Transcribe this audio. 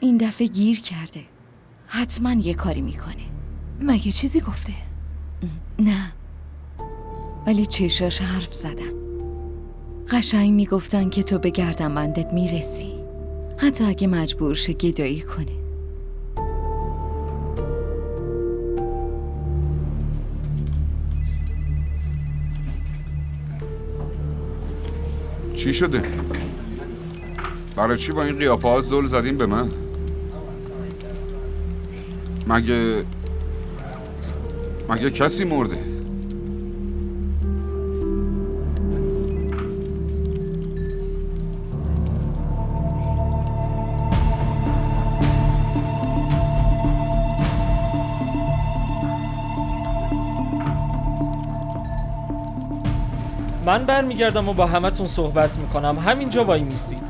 این دفعه گیر کرده. حتما یه کاری میکنه. مگه چیزی گفته؟ نه، ولی چشاش حرف زدم. قشنگ میگفتن که تو به گردنبندت میرسی، حتی اگه مجبور شه گدایی کنه. چی شده؟ برای چی با این قیافه ها زل زدین به من؟ مگه کسی مرده؟ من برمیگردم و با همتون صحبت میکنم. همینجا وای میسید.